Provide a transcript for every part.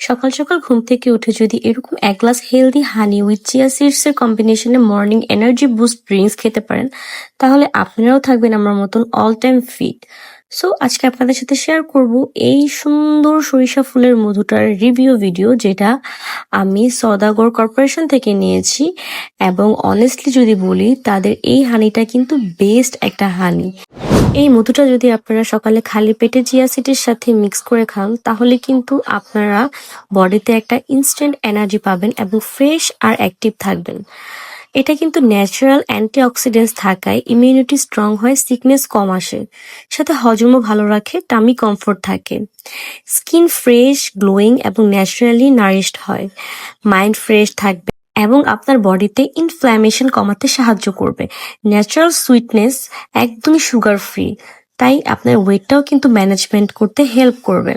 সকাল সকাল ঘুম থেকে উঠে যদি এরকম এক glass healthy honey with chia seeds এর কম্বিনেশনে মর্নিং এনার্জি বুস্ট ড্রিঙ্কস খেতে পারেন, তাহলে আপনারাও থাকবেন আমার মতন অল টাইম ফিট। সো আজকে আপনাদের সাথে শেয়ার করব এই সুন্দর সরিষা ফুলের মধুটার রিভিউ ভিডিও, যেটা আমি সওদাগর কর্পোরেশন থেকে নিয়েছি। এবং অনেস্টলি যদি বলি, তাদের এই হানিটা কিন্তু বেস্ট একটা হানি। এই মধুটা যদি আপনারা সকালে খালি পেটে চিয়া সিডের সাথে মিক্স করে খান, তাহলে কিন্তু আপনারা বডিতে একটা ইনস্ট্যান্ট এনার্জি পাবেন এবং ফ্রেশ আর অ্যাক্টিভ থাকবেন। এটা কিন্তু ন্যাচারাল অ্যান্টিঅক্সিডেন্টস থাকায় ইমিউনিটি স্ট্রং হয়, সিকনেস কম আসে, সাথে হজমও ভালো রাখে, টামি কমফোর্ট থাকে, স্কিন ফ্রেশ গ্লোয়িং এবং ন্যাচারালি নারিশড হয়, মাইন্ড ফ্রেশ থাকবে এবং আপনার বডিতে ইনফ্ল্যামেশন কমাতে সাহায্য করবে। ন্যাচারাল সুইটনেস, একদমই সুগার ফ্রি, তাই আপনার ওয়েটটাও কিন্তু ম্যানেজমেন্ট করতে হেল্প করবে।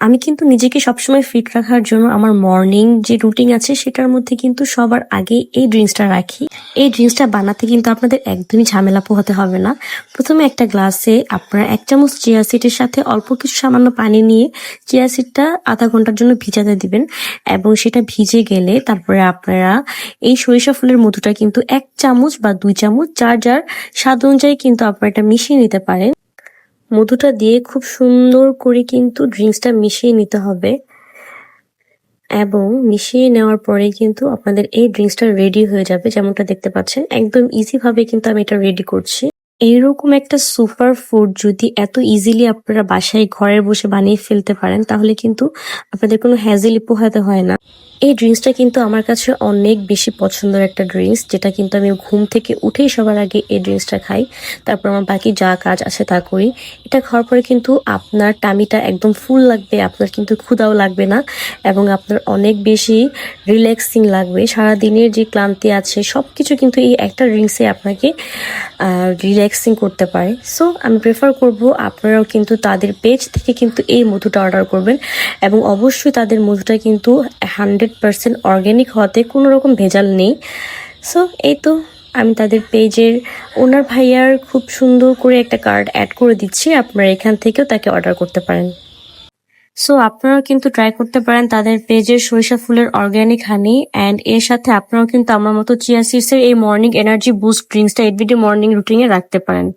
আমি কিন্তু নিজেকে সবসময় ফিট রাখার জন্য আমার মর্নিং যে রুটিন আছে সেটার মধ্যে কিন্তু সবার আগে এই ড্রিঙ্কসটা রাখি। এই ড্রিঙ্কসটা বানাতে কিন্তু আপনাদের একদমই ঝামেলা পোহাতে হবে না। প্রথমে একটা গ্লাসে আপনারা 1 চামচ চিয়া সিডের সাথে অল্প কিছু সামান্য পানি নিয়ে চিয়া সিডটা আধা ঘন্টার জন্য ভিজাতে দিবেন, এবং সেটা ভিজে গেলে তারপরে আপনারা এই সরিষা ফুলের মধুটা কিন্তু 1 চামচ বা 2 চামচ, যার যার স্বাদ অনুযায়ী কিন্তু আপনারা এটা মিশিয়ে নিতে পারেন। মধুটা দিয়ে খুব সুন্দর করে কিন্তু ড্রিঙ্কসটা মিশিয়ে নিতে হবে, এবং মিশিয়ে নেওয়ার পরে কিন্তু আপনাদের এই ড্রিঙ্কসটা রেডি হয়ে যাবে। যেমনটা দেখতে পাচ্ছেন, একদম ইজি ভাবে কিন্তু আমি এটা রেডি করছি। এইরকম একটা সুপার ফুড যদি এত ইজিলি আপনারা বাসায় ঘরে বসে বানিয়ে ফেলতে পারেন, তাহলে কিন্তু আপনাদের কোনো হ্যাজেলই পোহাতে হয় না। এই ড্রিঙ্কসটা কিন্তু আমার কাছে অনেক বেশি পছন্দের একটা ড্রিঙ্কস, যেটা কিন্তু আমি ঘুম থেকে উঠেই সবার আগে এই ড্রিঙ্কসটা খাই। তারপর আমার বাকি যা কাজ আছে তা করি। এটা খাওয়ার পরে কিন্তু আপনার টামিটা একদম ফুল লাগবে, আপনার কিন্তু ক্ষুধাও লাগবে না, এবং আপনার অনেক বেশি রিল্যাক্সিং লাগবে। সারাদিনের যে ক্লান্তি আছে সবকিছু কিন্তু এই একটা ড্রিঙ্কসে আপনাকে রিল্যাক্সিং করতে পারে। সো আমি প্রেফার করব আপনারাও কিন্তু তাদের পেজ থেকে কিন্তু এই মধুটা অর্ডার করবেন, এবং অবশ্যই তাদের মধুটা কিন্তু 100% অর্গ্যানিক হওয়াতে কোনো রকম ভেজাল নেই। সো এই তো, আমি তাদের পেজের ওনার ভাইয়ার খুব সুন্দর করে একটা কার্ড অ্যাড করে দিচ্ছি, আপনারা এখান থেকেও তাকে অর্ডার করতে পারেন। সো আপনারাও কিন্তু ট্রাই করতে পারেন তাদের পেজের সরিষা ফুলের অর্গ্যানিক হানি, অ্যান্ড এর সাথে আপনারাও কিন্তু আমার মতো চিয়া সিডসের এই মর্নিং এনার্জি বুস্ট ড্রিঙ্কসটা এভরিডে মর্নিং রুটিনে রাখতে পারেন।